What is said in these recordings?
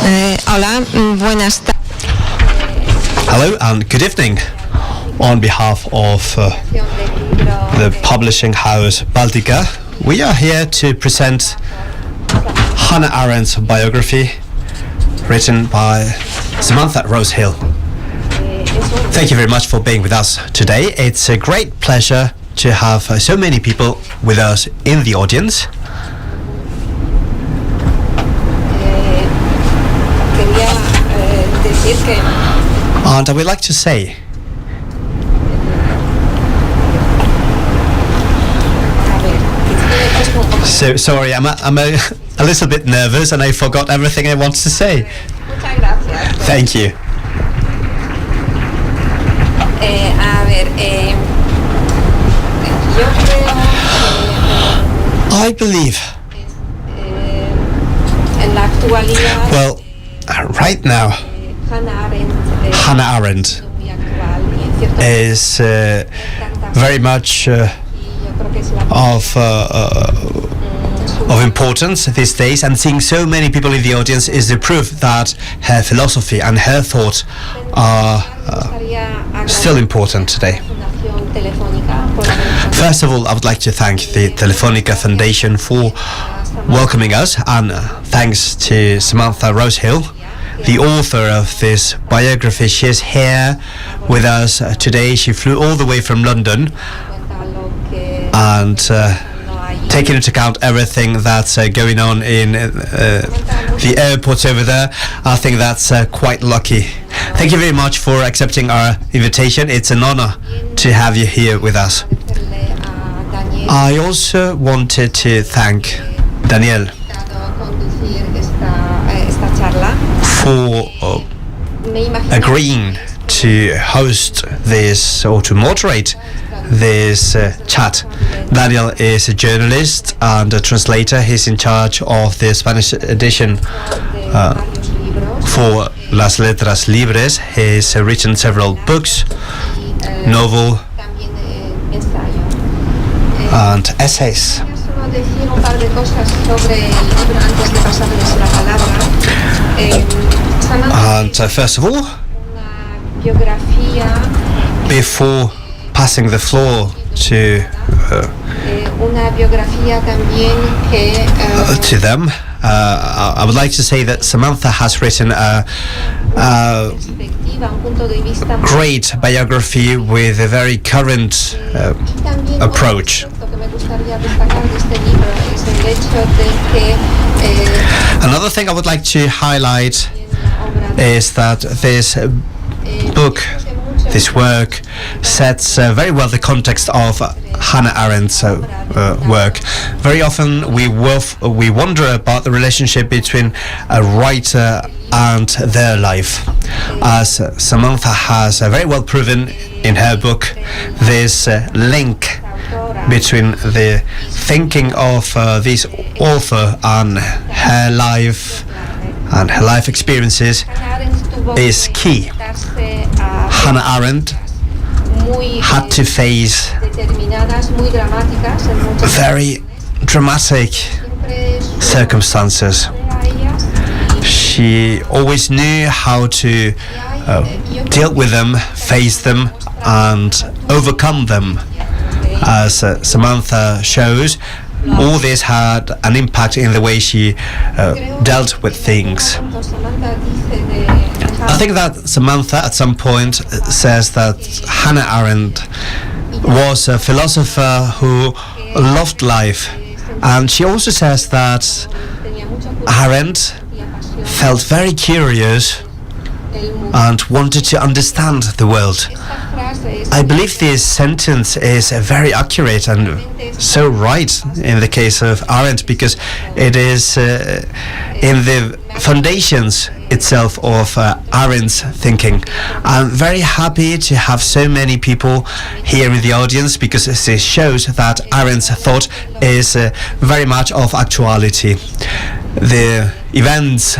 Hola, buenas tardes. Hello and good evening. On behalf of the publishing house Báltica, we are here to present Hannah Arendt's biography written by Samantha Rose Hill. Thank you very much for being with us today. It's a great pleasure to have so many people with us in the audience. And I would like to say so sorry, I'm a little bit nervous and I forgot everything I wanted to say. Thank you. I believe, well, right now, Hannah Arendt is very much of importance these days, and seeing so many people in the audience is the proof that her philosophy and her thoughts are still important today. First of all, I would like to thank the Telefónica Foundation for welcoming us, and thanks to Samantha Rose Hill, the author of this biography. She is here with us today. She flew all the way from London, and taking into account everything that's going on in the airport over there, I think that's quite lucky. Thank you very much for accepting our invitation. It's an honor to have you here with us. I also wanted to thank Daniel for agreeing to host this or to moderate this chat. Daniel is a journalist and a translator. He's in charge of the Spanish edition for Las Letras Libres. He's written several books, novel and essays. And first of all, before passing the floor to them, I would like to say that Samantha has written a great biography with a very current approach. Another thing I would like to highlight is that this book, this work, sets very well the context of Hannah Arendt's work. Very often we wonder about the relationship between a writer and their life. As Samantha has very well proven in her book, this link between the thinking of this author and her life experiences is key. Hannah Arendt had to face very dramatic circumstances. She always knew how to deal with them, face them, and overcome them. As Samantha shows, all this had an impact in the way she dealt with things. I think that Samantha at some point says that Hannah Arendt was a philosopher who loved life, and she also says that Arendt felt very curious and wanted to understand the world. I believe this sentence is very accurate and so right in the case of Arendt, because it is in the foundations itself of Arendt's thinking. I'm very happy to have so many people here in the audience, because this shows that Arendt's thought is very much of actuality. The events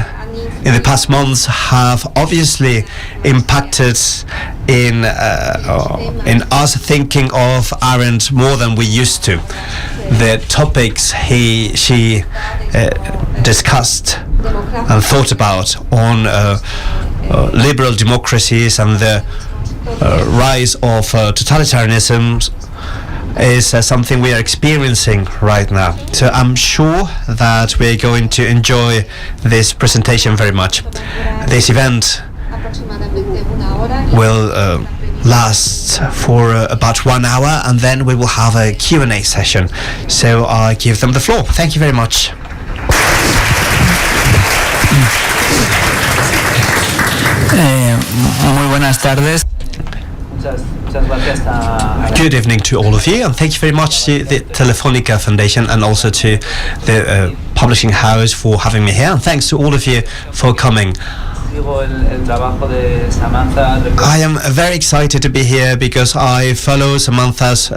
in the past months have obviously impacted in us thinking of Arendt more than we used to. The topics she discussed and thought about on liberal democracies and the rise of totalitarianism is something we are experiencing right now. So I'm sure that we're going to enjoy this presentation very much. This event will last for about 1 hour, and then we will have a Q&A session. So I give them the floor. Thank you very much. Muy buenas tardes. Good evening to all of you, and thank you very much to the Telefónica Foundation and also to the publishing house for having me here, and thanks to all of you for coming. I am very excited to be here because I follow Samantha's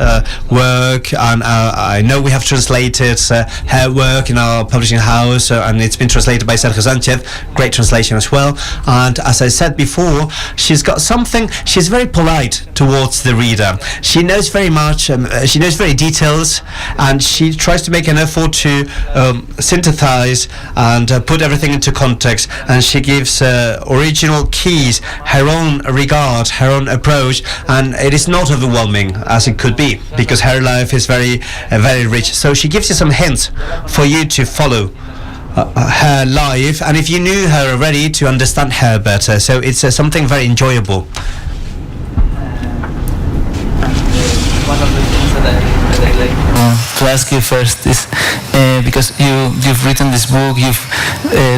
work, and I know we have translated her work in our publishing house, and it's been translated by Sergio Sánchez, great translation as well. And as I said before, she's got something, she's very polite towards the reader. She knows very much, she knows very details, and she tries to make an effort to synthesize and put everything into context, and she gives original keys, her own regard, her own approach, and it is not overwhelming as it could be because her life is very rich. So she gives you some hints for you to follow her life, and if you knew her already, to understand her better. So it's something very enjoyable. One of the things that I like to ask you first is because you've written this book, you've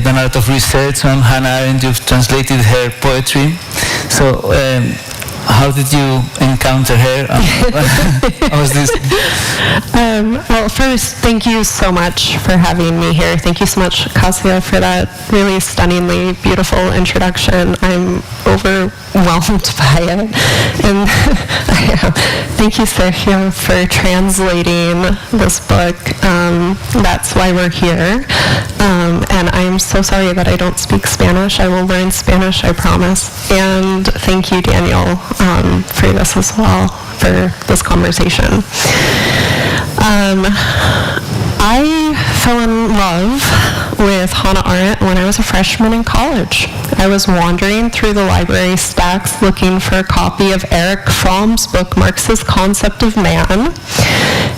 done a lot of research on Hannah Arendt, you've translated her poetry. So how did you encounter her? How was this? Well, first, thank you so much for having me here. Thank you so much, Kasia, for that really stunningly beautiful introduction. I'm overwhelmed by it. And thank you, Sergio, for translating this book. That's why we're here. And I'm so sorry that I don't speak Spanish. I will learn Spanish, I promise. And thank you, Daniel, for this as well, for this conversation. I fell in love with Hannah Arendt when I was a freshman in college. I was wandering through the library stacks looking for a copy of Erich Fromm's book Marx's Concept of Man,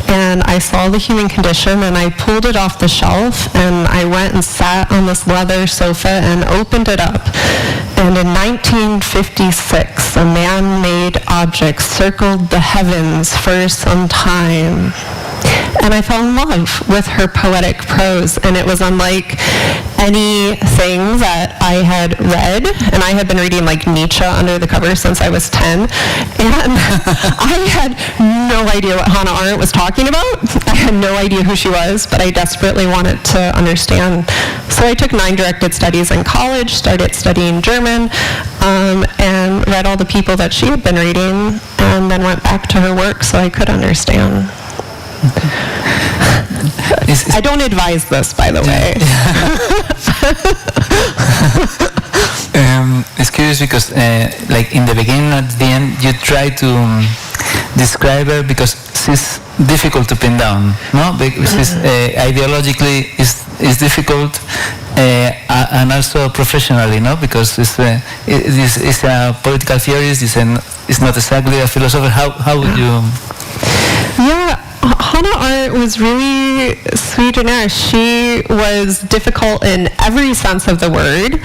and I saw The Human Condition, and I pulled it off the shelf, and I went and sat on this leather sofa and opened it up. And in 1956, a man-made object circled the heavens for some time. And I fell in love with her poetic prose, and it was unlike anything that I had read, and I had been reading like Nietzsche under the cover since I was 10, and I had no idea what Hannah Arendt was talking about. I had no idea who she was, but I desperately wanted to understand. So I took 9 directed studies in college, started studying German, and read all the people that she had been reading, and then went back to her work so I could understand. I don't advise this, by the way. It's curious because, like in the beginning, at the end, you try to describe her because she's difficult to pin down, no? Because ideologically is difficult, and also professionally, no? Because it's a political theorist, it's not exactly a philosopher. How would you? Yeah. Hannah Arendt was really sui generis. She was difficult in every sense of the word.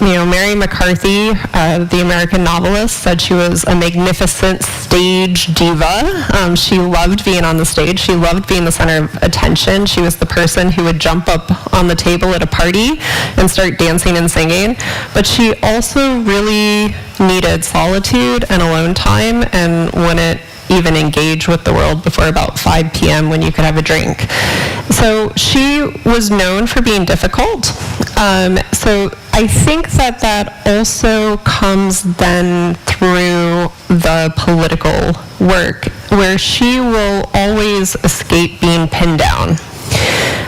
Mary McCarthy, the American novelist, said she was a magnificent stage diva. She loved being on the stage. She loved being the center of attention. She was the person who would jump up on the table at a party and start dancing and singing. But she also really needed solitude and alone time, and wouldn't even engage with the world before about 5 p.m. when you could have a drink. So she was known for being difficult. So I think that also comes then through the political work, where she will always escape being pinned down.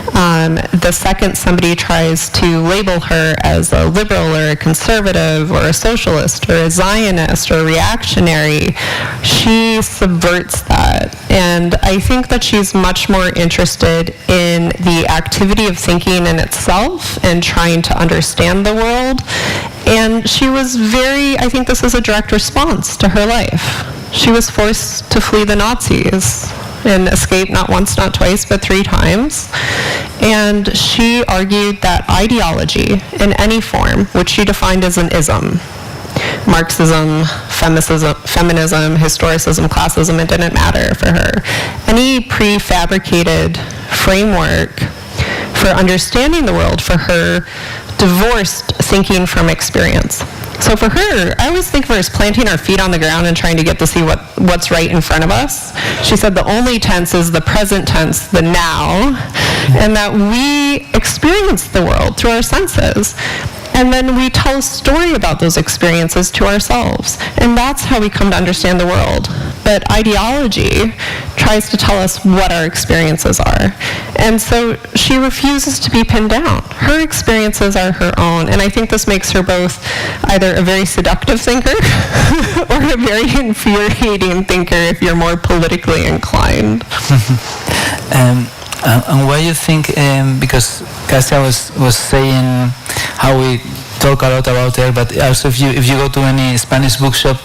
The second somebody tries to label her as a liberal or a conservative or a socialist or a Zionist or a reactionary, she subverts that. And I think that she's much more interested in the activity of thinking in itself and trying to understand the world. And she was I think this is a direct response to her life. She was forced to flee the Nazis and escape not once, not twice, but 3 times. And she argued that ideology in any form, which she defined as an ism, Marxism, feminism, historicism, classism, it didn't matter for her. Any prefabricated framework for understanding the world for her divorced thinking from experience. So for her, I always think of her as planting our feet on the ground and trying to get to see what's right in front of us. She said the only tense is the present tense, the now, and that we experience the world through our senses. And then we tell a story about those experiences to ourselves. And that's how we come to understand the world. But ideology tries to tell us what our experiences are. And so she refuses to be pinned down. Her experiences are her own. And I think this makes her both either a very seductive thinker or a very infuriating thinker if you're more politically inclined. And why you think, because Kasia was saying how we talk a lot about her, but also if you go to any Spanish bookshop,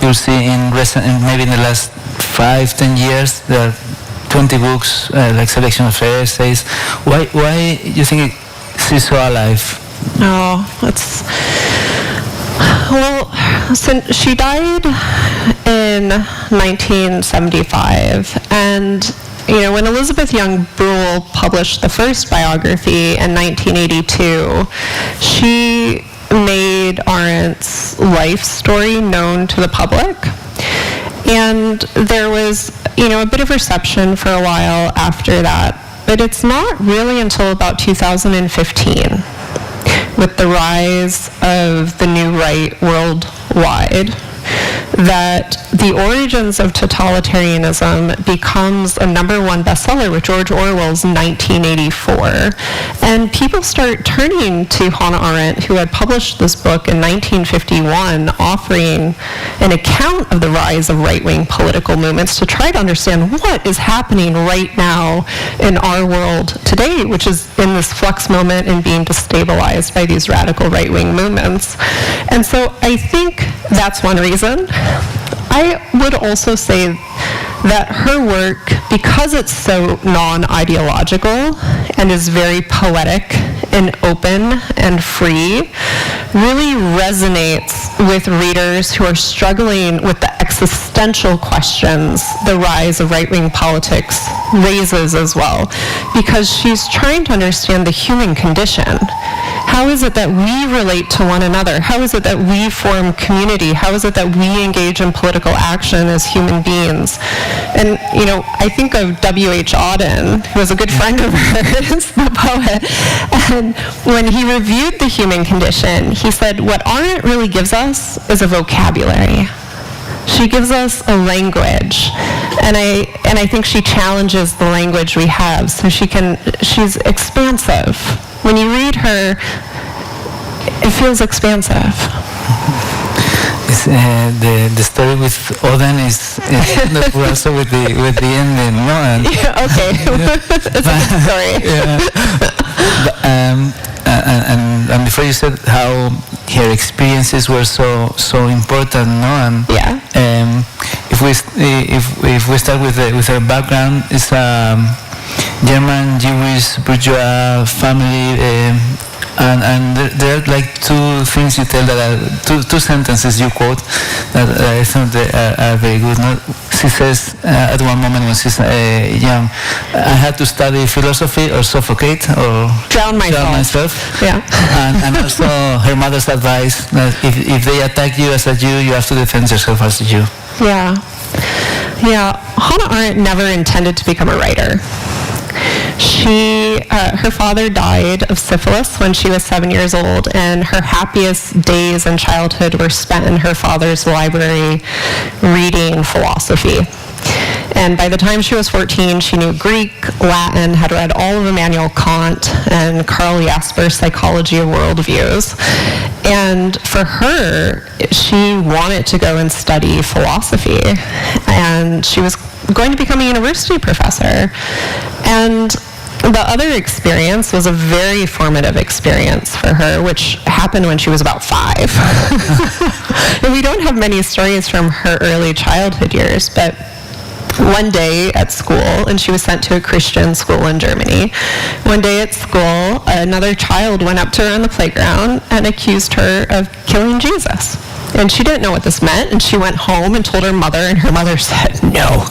you'll see maybe in the last 5-10 years there are 20 books, like selection of her essays. Why you think she's so alive? Oh, since she died in 1975, and when Elizabeth Young Bruhl published the first biography in 1982, she made Arendt's life story known to the public. And there was, a bit of reception for a while after that. But it's not really until about 2015, with the rise of the new right worldwide, that the origins of totalitarianism becomes a #1 bestseller with George Orwell's 1984. And people start turning to Hannah Arendt, who had published this book in 1951, offering an account of the rise of right-wing political movements to try to understand what is happening right now in our world today, which is in this flux moment and being destabilized by these radical right-wing movements. And so I think that's one reason. I would also say that her work, because it's so non-ideological and is very poetic and open and free, really resonates with readers who are struggling with the existential questions the rise of right-wing politics raises as well, because she's trying to understand the human condition. How is it that we relate to one another? How is it that we form community? How is it that we engage in political action as human beings? And, I think of W.H. Auden, who was a good friend of hers, the poet, and when he reviewed the human condition, he said, what Arendt really gives us is a vocabulary. She gives us a language, and I think she challenges the language we have, so she's expansive. When you read her, it feels expansive. The story with Oden is not also with the ending, no? And, yeah, okay. It's a good story. And before you said how her experiences were so important, no? And yeah. If we start with her background, it's a German Jewish bourgeois family. And there are like 2 things you tell that are two sentences you quote that I think are very good. No? She says at one moment when she's young, I had to study philosophy or suffocate or drown myself. Yeah. And also her mother's advice that if they attack you as a Jew, you have to defend yourself as a Jew. Yeah. Yeah. Hannah Arendt never intended to become a writer. Her father died of syphilis when she was 7 years old, and her happiest days in childhood were spent in her father's library reading philosophy. And by the time she was 14, she knew Greek, Latin, had read all of Immanuel Kant and Karl Jasper's Psychology of Worldviews. And for her, she wanted to go and study philosophy. And she was going to become a university professor. And the other experience was a very formative experience for her, which happened when she was about 5. And we don't have many stories from her early childhood years, but one day at school, and she was sent to a Christian school in Germany. One day at school, another child went up to her on the playground and accused her of killing Jesus. And she didn't know what this meant, and she went home and told her mother, and her mother said, no.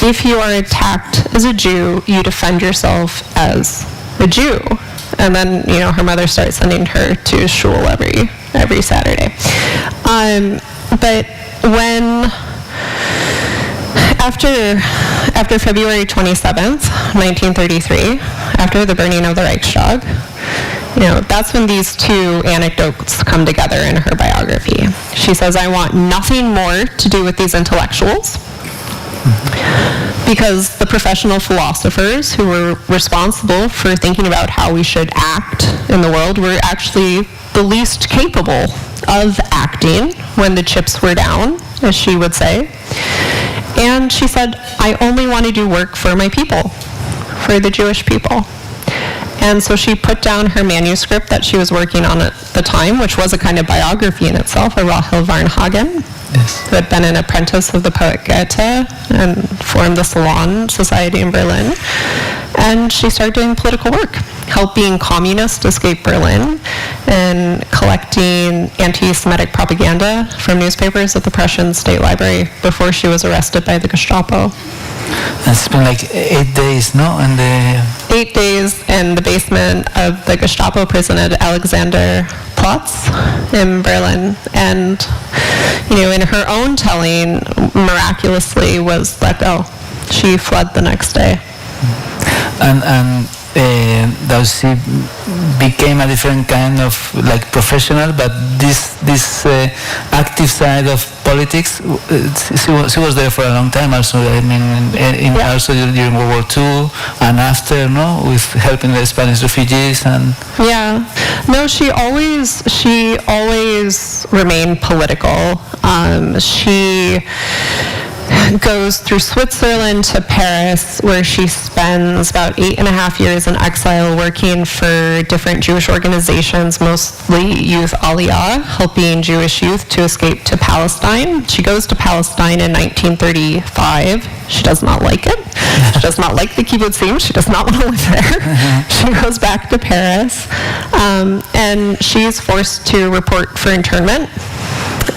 If you are attacked as a Jew, you defend yourself as a Jew. And then, her mother started sending her to shul every Saturday. But when... After February 27th, 1933, after the burning of the Reichstag, that's when these two anecdotes come together in her biography. She says, I want nothing more to do with these intellectuals, because the professional philosophers who were responsible for thinking about how we should act in the world were actually the least capable of acting when the chips were down, as she would say. And she said, I only want to do work for my people, for the Jewish people. And so she put down her manuscript that she was working on at the time, which was a kind of biography in itself, a Rahel Varnhagen, who had been an apprentice of the poet Goethe and formed the Salon Society in Berlin. And she started doing political work, helping communists escape Berlin and collecting anti-Semitic propaganda from newspapers at the Prussian State Library before she was arrested by the Gestapo. It's been like 8 days, no? 8 days in the basement of the Gestapo prison at Alexanderplatz in Berlin. And, in her own telling, miraculously was let go. She fled the next day. And that she became a different kind of professional, but this active side of politics, she was there for a long time also. I mean, also during World War II and after, no, with helping the Spanish refugees and. Yeah, no, she always remained political. She goes through Switzerland to Paris, where she spends about 8.5 years in exile working for different Jewish organizations, mostly Youth Aliyah, helping Jewish youth to escape to Palestine. She goes to Palestine in 1935. She does not like it. She does not like the kibbutzim. She does not want to live there. She goes back to Paris, and she's forced to report for internment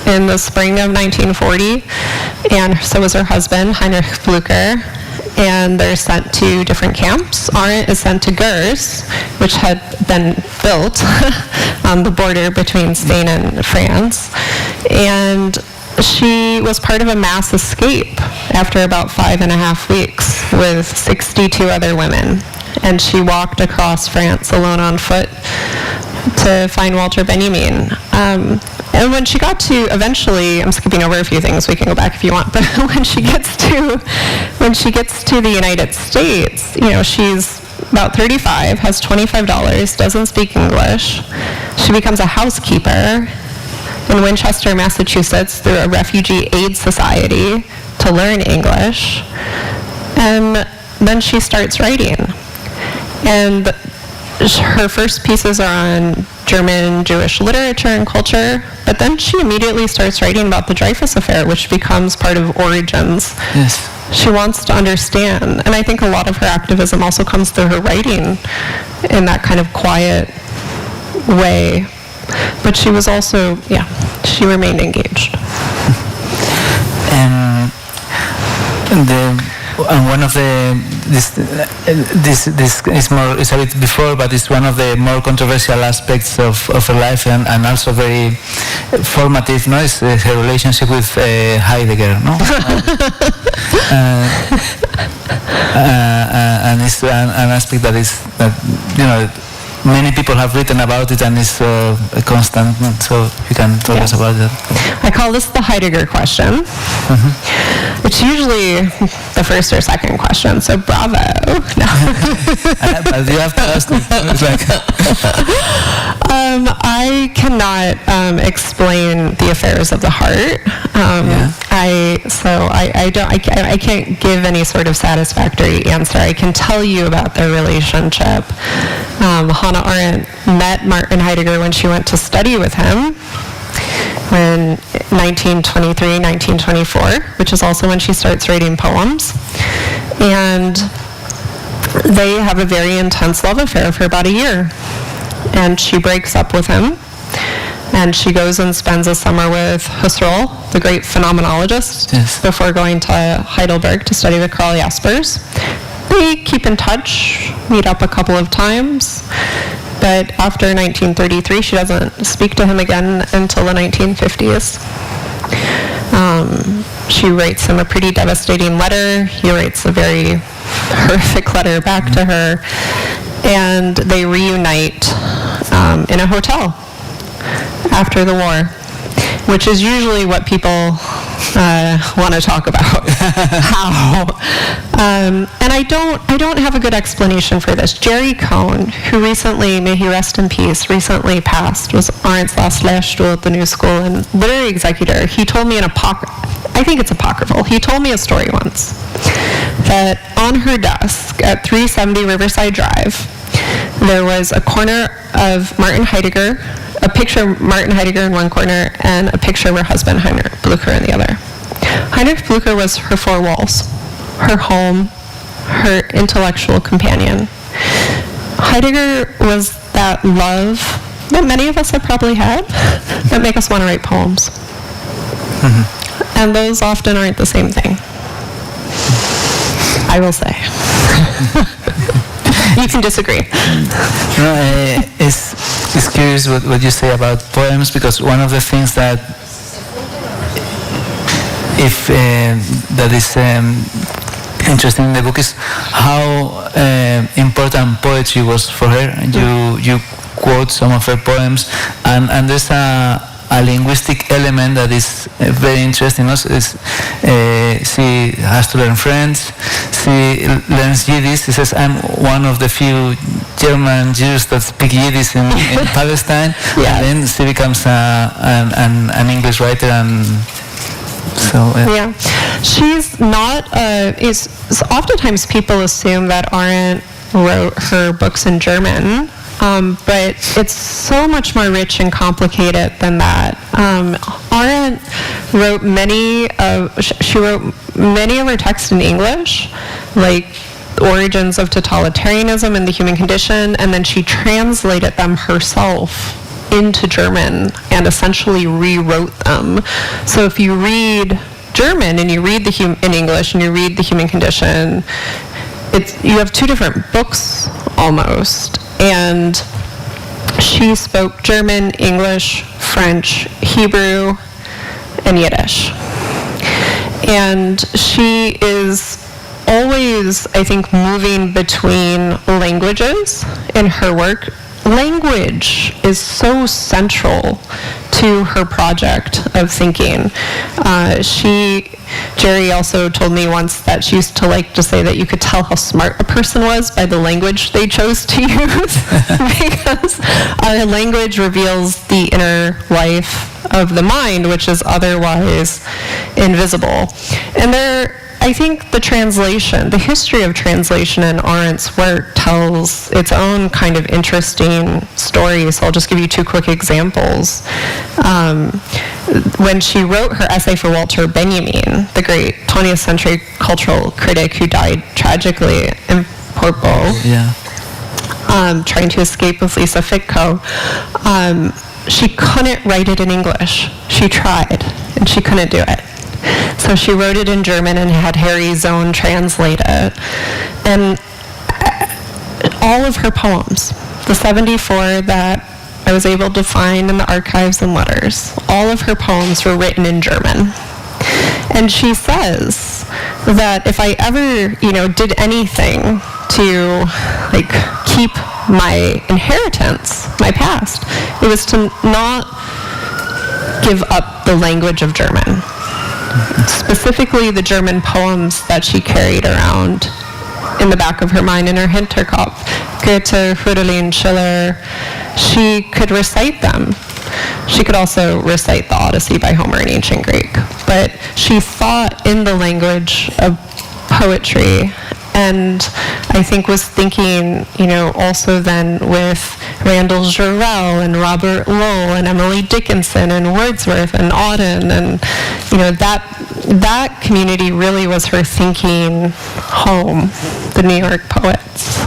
in the spring of 1940, and so was her husband, Heinrich Blücher, and they're sent to different camps. Arendt is sent to Gurs, which had been built on the border between Spain and France, and she was part of a mass escape after about 5.5 weeks with 62 other women, and she walked across France alone on foot to find Walter Benjamin. And when she got to, eventually, I'm skipping over a few things, we can go back if you want, but when she gets to the United States, she's about 35, has $25, doesn't speak English. She becomes a housekeeper in Winchester, Massachusetts, through a refugee aid society to learn English. And then she starts writing. And her first pieces are on German Jewish literature and culture, but then she immediately starts writing about the Dreyfus Affair, which becomes part of Origins. Yes. She wants to understand, and I think a lot of her activism also comes through her writing in that kind of quiet way. But she was also, she remained engaged. And one of this is a bit before, but it's one of the more controversial aspects of her life, and also very formative. No, is her relationship with Heidegger. No, and it's an aspect that many people have written about it, and it's a constant. So you can tell us about that. I call this the Heidegger question. It's usually the first or second question, so bravo. No. But you have to ask me. It's like I cannot explain the affairs of the heart. I can't give any sort of satisfactory answer. I can tell you about their relationship. Hannah Arendt met Martin Heidegger when she went to study with him in 1923, 1924, which is also when she starts writing poems. And they have a very intense love affair for about a year. And she breaks up with him. And she goes and spends a summer with Husserl, the great phenomenologist, before going to Heidelberg to study with Karl Jaspers. They keep in touch, meet up a couple of times, but after 1933, she doesn't speak to him again until the 1950s. She writes him a pretty devastating letter. He writes a very horrific letter back to her, and they reunite in a hotel after the war, which is usually what people want to talk about. How? And I don't have a good explanation for this. Jerry Cohn, who recently, may he rest in peace, recently passed, was Arendt's last Lehrstuhl at the New School and literary executor. He told me I think it's apocryphal. He told me a story once that on her desk at 370 Riverside Drive, there was a corner of Martin Heidegger, a picture of Martin Heidegger in one corner, and a picture of her husband, Heinrich Blücher, in the other. Heinrich Blücher was her four walls, her home, her intellectual companion. Heidegger was that love that many of us have probably had that make us want to write poems. And those often aren't the same thing, I will say. You can disagree. No, it's curious what you say about poems, because one of the things that that is interesting in the book is how important poetry was for her. You quote some of her poems, and there's a linguistic element that is very interesting. Also, she has to learn French. She learns Yiddish. She says, "I'm one of the few German Jews that speak Yiddish in Palestine." And then she becomes an English writer, and so she's not. Oftentimes people assume that Arendt wrote her books in German. But it's so much more rich and complicated than that. Arendt wrote many of her texts in English, like Origins of Totalitarianism and the Human Condition, and then she translated them herself into German and essentially rewrote them. So if you read German and you read in English and you read The Human Condition, you have two different books almost. And she spoke German, English, French, Hebrew, and Yiddish. And she is always, I think, moving between languages in her work. Language is so central to her project of thinking. Jerry also told me once that she used to like to say that you could tell how smart a person was by the language they chose to use, because our language reveals the inner life of the mind, which is otherwise invisible. And I think the history of translation in Arendt's work tells its own kind of interesting story. So I'll just give you two quick examples. When she wrote her essay for Walter Benjamin, the great 20th century cultural critic who died tragically in Portbo, trying to escape with Lisa Fitko, she couldn't write it in English. She tried, and she couldn't do it. So she wrote it in German and had Harry Zone translate it. And all of her poems, the 74 that I was able to find in the archives and letters, all of her poems were written in German. And she says that if I ever, did anything to keep my inheritance, my past. It was to not give up the language of German. Specifically the German poems that she carried around in the back of her mind in her Hinterkopf. Goethe, Hölderlin, Schiller, she could recite them. She could also recite the Odyssey by Homer in ancient Greek. But she thought in the language of poetry, and I think was thinking, also then with Randall Jarrell and Robert Lowell and Emily Dickinson and Wordsworth and Auden, and that community really was her thinking home, the New York poets.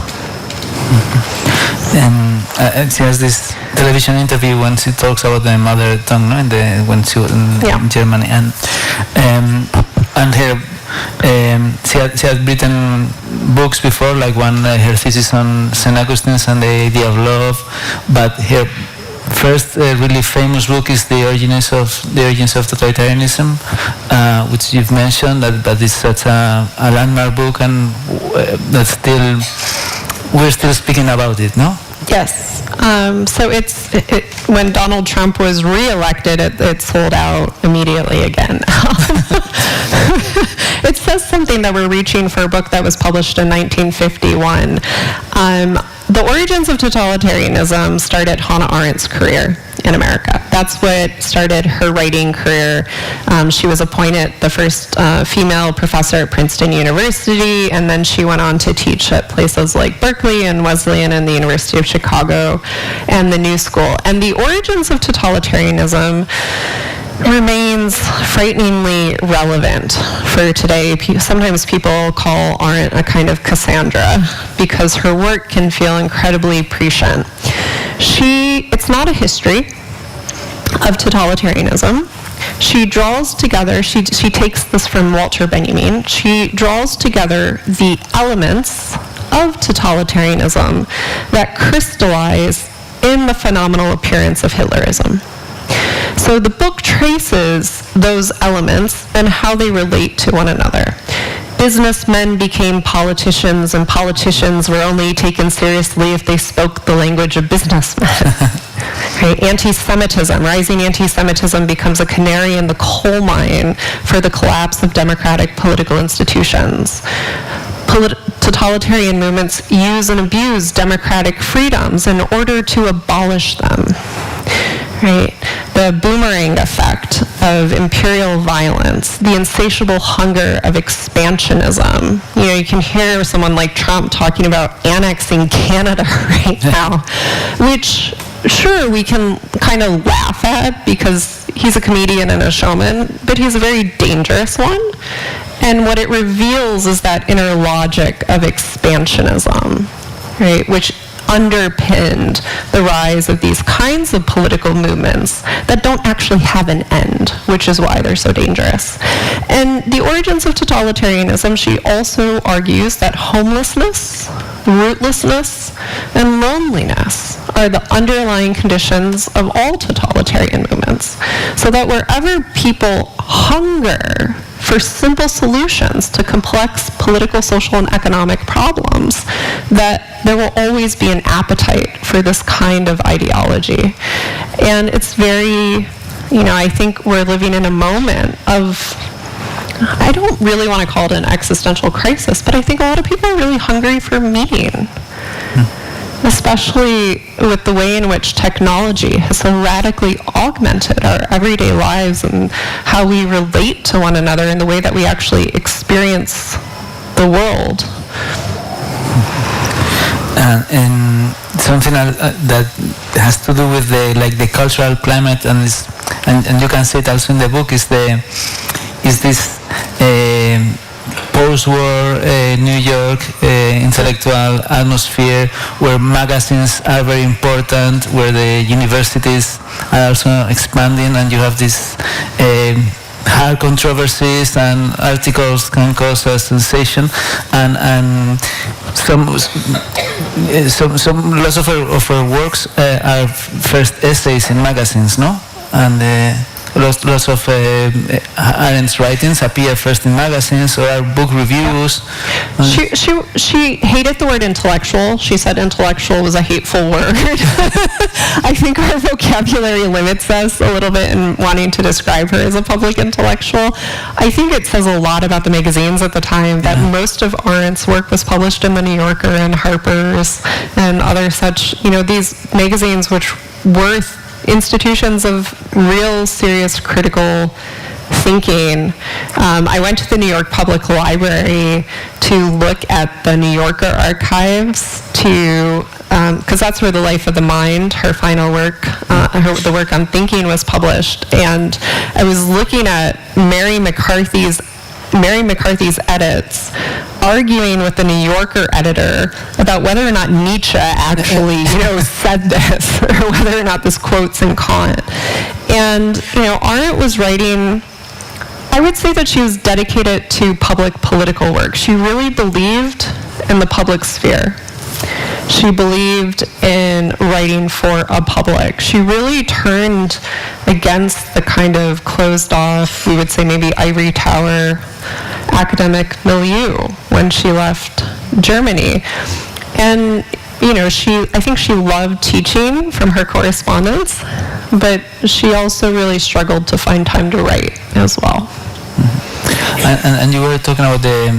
And she has this television interview when she talks about the mother tongue, no? When she was in Germany, and her she had written books before, like her thesis on St. Augustine's and the idea of love, but her first really famous book is the origins of totalitarianism, which you've mentioned, that is such a landmark book, and we're still speaking about it, no? Yes. So when Donald Trump was re-elected, it sold out immediately again. It says something that we're reaching for a book that was published in 1951. The origins of totalitarianism started Hannah Arendt's career in America. That's what started her writing career. She was appointed the first female professor at Princeton University, and then she went on to teach at places like Berkeley and Wesleyan and the University of Chicago and the New School. And the origins of totalitarianism remains frighteningly relevant for today. Sometimes people call Arendt a kind of Cassandra because her work can feel incredibly prescient. It's not a history of totalitarianism. She draws together, she takes this from Walter Benjamin, she draws together the elements of totalitarianism that crystallize in the phenomenal appearance of Hitlerism. So the book traces those elements and how they relate to one another. Businessmen became politicians, and politicians were only taken seriously if they spoke the language of businessmen. Right? Rising anti-Semitism becomes a canary in the coal mine for the collapse of democratic political institutions. Totalitarian movements use and abuse democratic freedoms in order to abolish them. Right? The boomerang effect of imperial violence, the insatiable hunger of expansionism. You can hear someone like Trump talking about annexing Canada right now, which sure we can kind of laugh at because he's a comedian and a showman, but he's a very dangerous one. And what it reveals is that inner logic of expansionism, right, which underpinned the rise of these kinds of political movements that don't actually have an end, which is why they're so dangerous. And the origins of totalitarianism, she also argues that homelessness, rootlessness, and loneliness are the underlying conditions of all totalitarian movements. So that wherever people hunger for simple solutions to complex political, social, and economic problems, that there will always be an appetite for this kind of ideology. And it's very, I think we're living in a moment of, I don't really want to call it an existential crisis, but I think a lot of people are really hungry for meaning. Especially with the way in which technology has so radically augmented our everyday lives and how we relate to one another in the way that we actually experience the world. And something that has to do with the cultural climate, and you can see it also in the book, is this post-war New York intellectual atmosphere where magazines are very important, where the universities are also expanding, and you have these hard controversies and articles can cause a sensation, and lots of her works are first essays in magazines, no? And lots of Arendt's writings appear first in magazines or are book reviews. She hated the word intellectual. She said intellectual was a hateful word. I think our vocabulary limits us a little bit in wanting to describe her as a public intellectual. I think it says a lot about the magazines at the time that most of Arendt's work was published in the New Yorker and Harper's and other such, these magazines which were institutions of real serious critical thinking. I went to the New York Public Library to look at the New Yorker archives because that's where The Life of the Mind, her final work, the work on thinking, was published. And I was looking at Mary McCarthy's edits, arguing with the New Yorker editor about whether or not Nietzsche actually, said this, or whether or not this quote's in Kant. And, Arendt was writing, I would say that she was dedicated to public political work. She really believed in the public sphere. She believed in writing for a public. She really turned against the kind of closed off, we would say maybe ivory tower academic milieu when she left Germany. And, I think she loved teaching from her correspondence, but she also really struggled to find time to write as well. And you were talking about the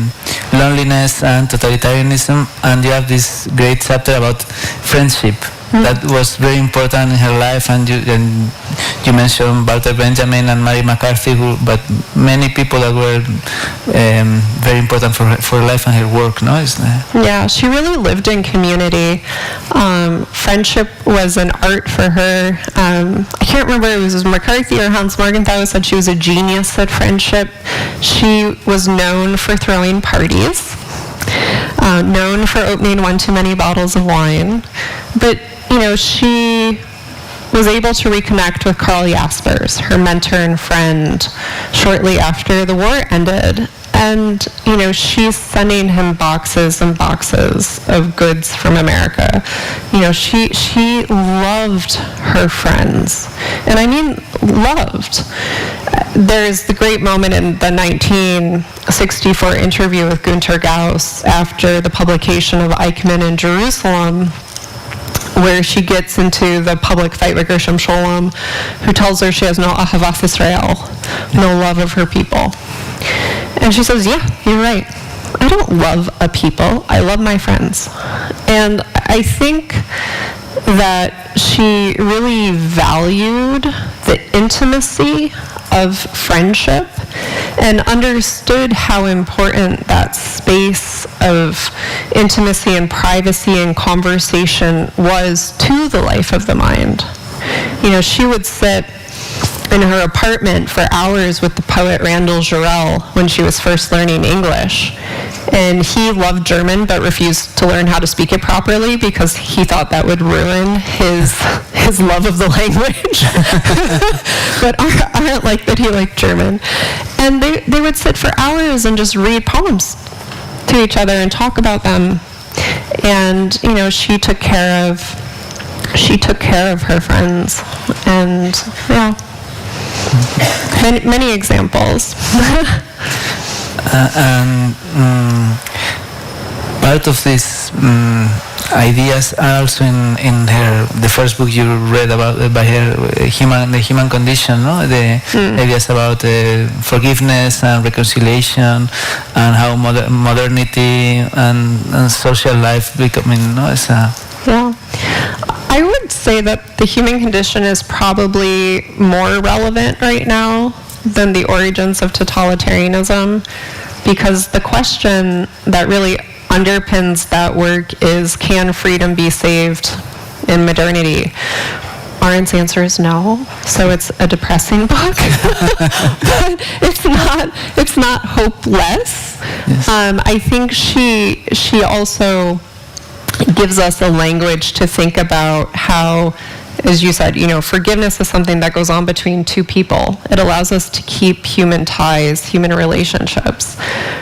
loneliness and totalitarianism, and you have this great chapter about friendship that was very important in her life, and you mentioned Walter Benjamin and Mary McCarthy, but many people that were very important for her life and her work, no? Yeah, she really lived in community. Friendship was an art for her. I can't remember if it was McCarthy or Hans Morgenthau said she was a genius at friendship. She was known for throwing parties, known for opening one too many bottles of wine, but she was able to reconnect with Karl Jaspers, her mentor and friend, shortly after the war ended. And, she's sending him boxes and boxes of goods from America. She loved her friends. And I mean loved. There's the great moment in the 1964 interview with Günter Gauss after the publication of Eichmann in Jerusalem, where she gets into the public fight with Gershom Scholem, who tells her she has no ahavas Israel, no love of her people. And she says, yeah, you're right. I don't love a people. I love my friends. And I think that she really valued the intimacy of friendship and understood how important that space of intimacy and privacy and conversation was to the life of the mind. She would sit in her apartment for hours with the poet Randall Jarrell when she was first learning English. And he loved German but refused to learn how to speak it properly because he thought that would ruin his love of the language. But Arendt liked that he liked German. And they would sit for hours and just read poems to each other and talk about them. And, she took care of her friends. And, yeah. Many examples. Part of these ideas are also in the first book you read about by her, the human condition, no? The ideas about forgiveness and reconciliation, and how modernity and social life becoming, Yeah. I would say that the human condition is probably more relevant right now than the origins of totalitarianism, because the question that really underpins that work is, can freedom be saved in modernity? Arendt's answer is no, so it's a depressing book. But it's not hopeless. Yes. I think she also gives us a language to think about how, as you said, forgiveness is something that goes on between two people. It allows us to keep human ties, human relationships.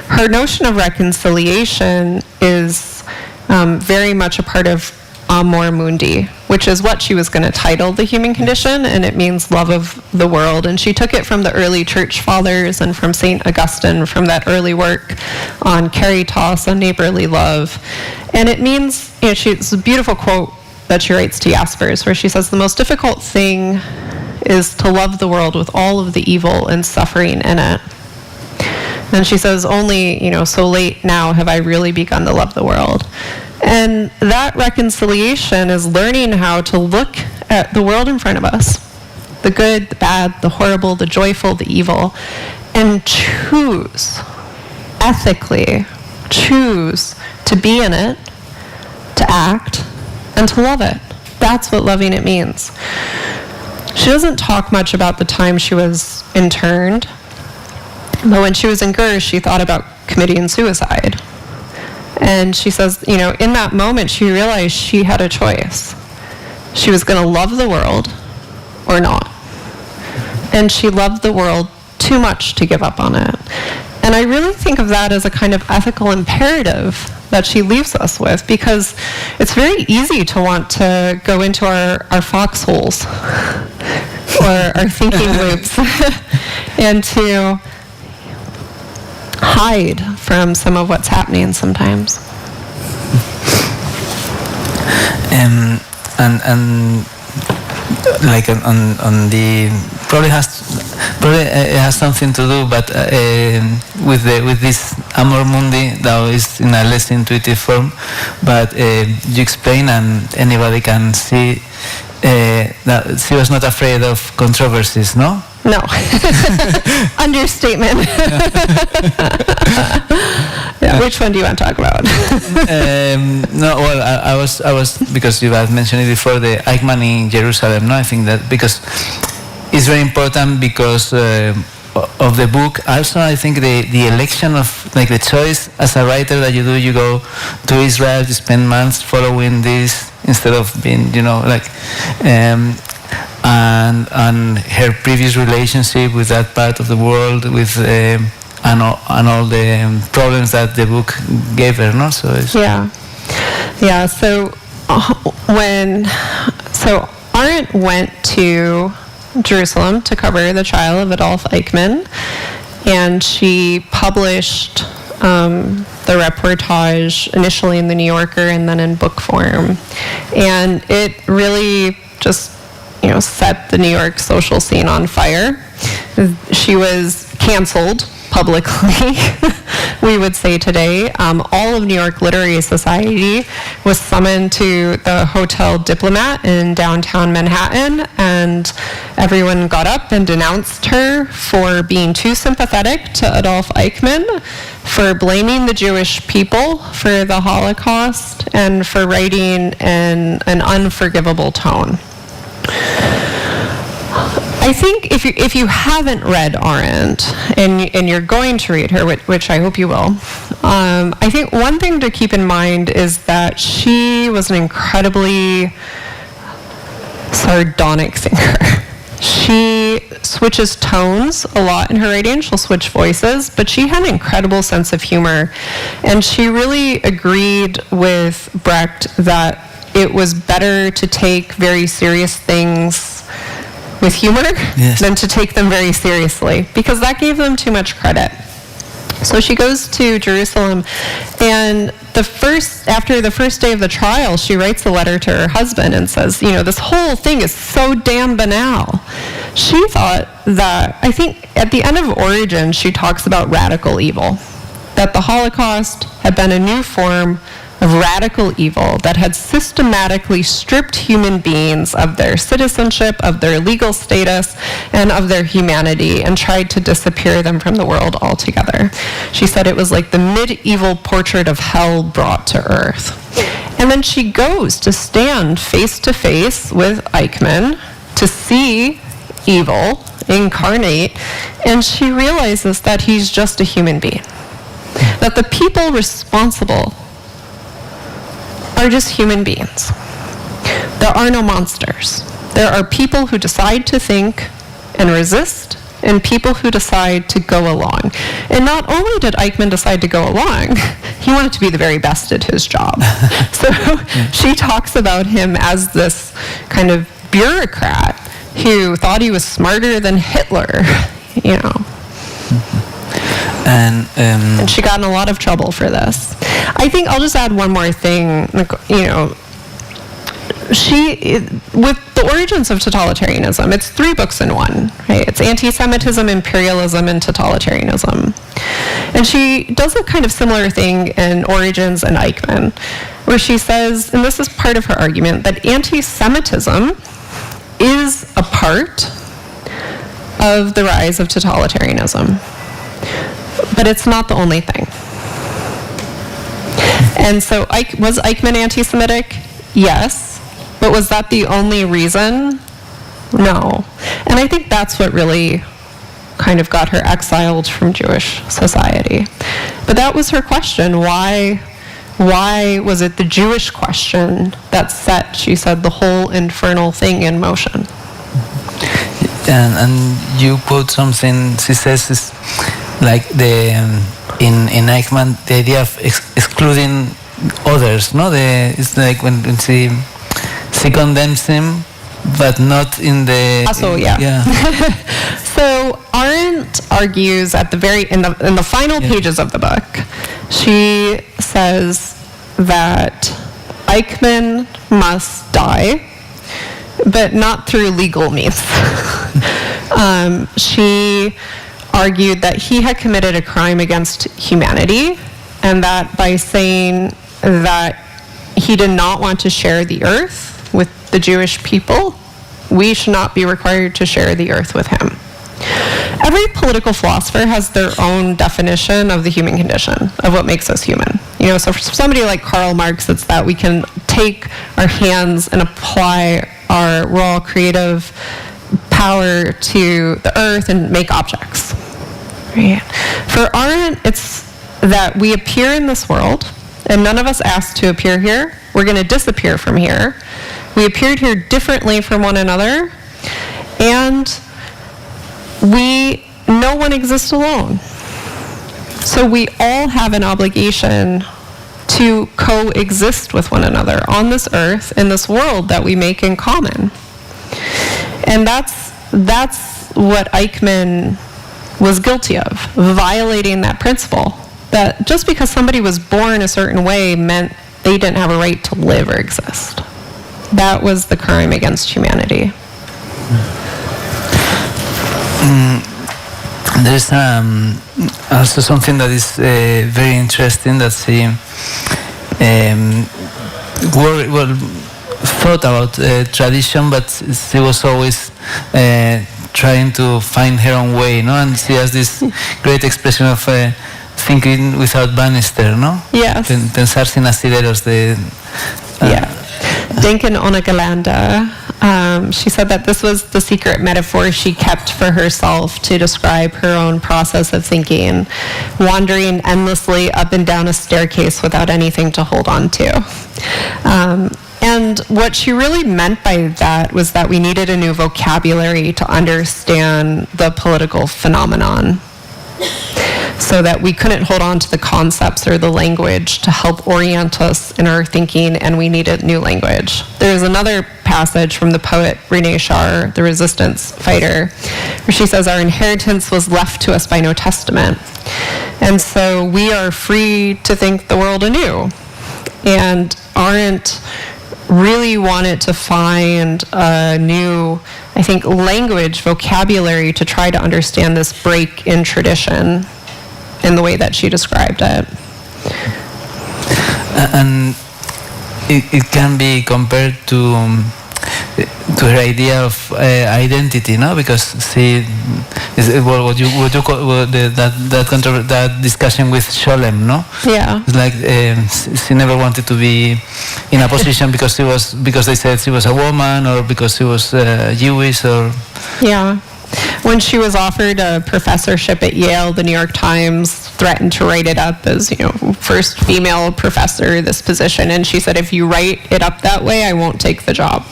Her notion of reconciliation is very much a part of amor mundi, which is what she was going to title the human condition, and it means love of the world. And she took it from the early church fathers and from St. Augustine, from that early work on caritas, on neighborly love. And it means, it's a beautiful quote that she writes to Jaspers, where she says, the most difficult thing is to love the world with all of the evil and suffering in it. And she says, only, so late now have I really begun to love the world. And that reconciliation is learning how to look at the world in front of us, the good, the bad, the horrible, the joyful, the evil, and ethically choose to be in it, to act, and to love it. That's what loving it means. She doesn't talk much about the time she was interned, but when she was in Gurs, she thought about committing suicide. And she says, in that moment, she realized she had a choice. She was going to love the world or not. And she loved the world too much to give up on it. And I really think of that as a kind of ethical imperative that she leaves us with, because it's very easy to want to go into our foxholes or our thinking loops and to hide from some of what's happening sometimes. And like on the probably it has something to do, but with this amor mundi that is in a less intuitive form. But you explain, and anybody can see that she was not afraid of controversies, no? No. Understatement. Yeah, which one do you want to talk about? No, well, I was because you had mentioned it before, the Eichmann in Jerusalem. No, I think that because it's very important because of the book. Also, I think the election of, like, the choice as a writer that you do, you go to Israel, you spend months following this instead of being, and her previous relationship with that part of the world, with and all the problems that the book gave her, no? So it's yeah. So Arendt went to Jerusalem to cover the trial of Adolf Eichmann, and she published the reportage initially in the New Yorker and then in book form, and it really just set the New York social scene on fire. She was canceled publicly, we would say today. All of New York Literary Society was summoned to the Hotel Diplomat in downtown Manhattan, and everyone got up and denounced her for being too sympathetic to Adolf Eichmann, for blaming the Jewish people for the Holocaust, and for writing in an unforgivable tone. I think if you haven't read Arendt and you're going to read her, which I hope you will, I think one thing to keep in mind is that she was an incredibly sardonic thinker. She switches tones a lot in her writing. She'll switch voices, but she had an incredible sense of humor, and she really agreed with Brecht that it was better to take very serious things with humor than to take them very seriously, because that gave them too much credit. So she goes to Jerusalem, and after the first day of the trial, she writes a letter to her husband and says, this whole thing is so damn banal. She thought that, I think at the end of Origin, she talks about radical evil, that the Holocaust had been a new form of radical evil that had systematically stripped human beings of their citizenship, of their legal status, and of their humanity, and tried to disappear them from the world altogether. She said it was like the medieval portrait of hell brought to earth. And then she goes to stand face to face with Eichmann to see evil incarnate, and she realizes that he's just a human being. That the people responsible are just human beings. There are no monsters. There are people who decide to think and resist and people who decide to go along. And not only did Eichmann decide to go along, he wanted to be the very best at his job. So she talks about him as this kind of bureaucrat who thought he was smarter than Hitler, you know. And she got in a lot of trouble for this. I think I'll just add one more thing, you know. With the origins of totalitarianism, it's 3 books in one, right? It's anti-Semitism, imperialism, and totalitarianism. And she does a kind of similar thing in Origins and Eichmann, where she says, and this is part of her argument, that anti-Semitism is a part of the rise of totalitarianism. But it's not the only thing. And so was Eichmann anti-Semitic? Yes. But was that the only reason? No. And I think that's what really kind of got her exiled from Jewish society. But that was her question. Why was it the Jewish question that set, she said, the whole infernal thing in motion? And you quote something she says is like in Eichmann, the idea of excluding others, no? It's like when she condemns him, but not in the... Also, yeah. So Arendt argues at the in the final pages of the book, she says that Eichmann must die, but not through legal means. She argued that he had committed a crime against humanity, and that by saying that he did not want to share the earth with the Jewish people, we should not be required to share the earth with him. Every political philosopher has their own definition of the human condition, of what makes us human. You know, so for somebody like Karl Marx, it's that we can take our hands and apply our raw creative power to the earth and make objects. Right? For Arendt, it's that we appear in this world, and none of us asked to appear here. We're going to disappear from here. We appeared here differently from one another, and no one exists alone. So we all have an obligation to coexist with one another on this earth, in this world that we make in common. And that's what Eichmann was guilty of, violating that principle, that just because somebody was born a certain way meant they didn't have a right to live or exist. That was the crime against humanity. There's also something that is very interesting, that she thought about tradition, but she was always trying to find her own way, no? And she has this great expression of thinking without banister, no? Yes. Pensar sin asideros. Denken ohne Geländer. She said that this was the secret metaphor she kept for herself to describe her own process of thinking, wandering endlessly up and down a staircase without anything to hold on to. And what she really meant by that was that we needed a new vocabulary to understand the political phenomenon, so that we couldn't hold on to the concepts or the language to help orient us in our thinking, and we needed new language. There's another passage from the poet René Char, the resistance fighter, where she says, our inheritance was left to us by no testament. And so we are free to think the world anew. And Arendt really wanted to find a new, I think, language, vocabulary to try to understand this break in tradition in the way that she described it. And it can be compared to her idea of identity, no? Because she is what you call that discussion with Scholem, no? Yeah. It's like she never wanted to be in a position because they said she was a woman, or because she was Jewish, or yeah. When she was offered a professorship at Yale, the New York Times threatened to write it up as, first female professor, this position. And she said, if you write it up that way, I won't take the job.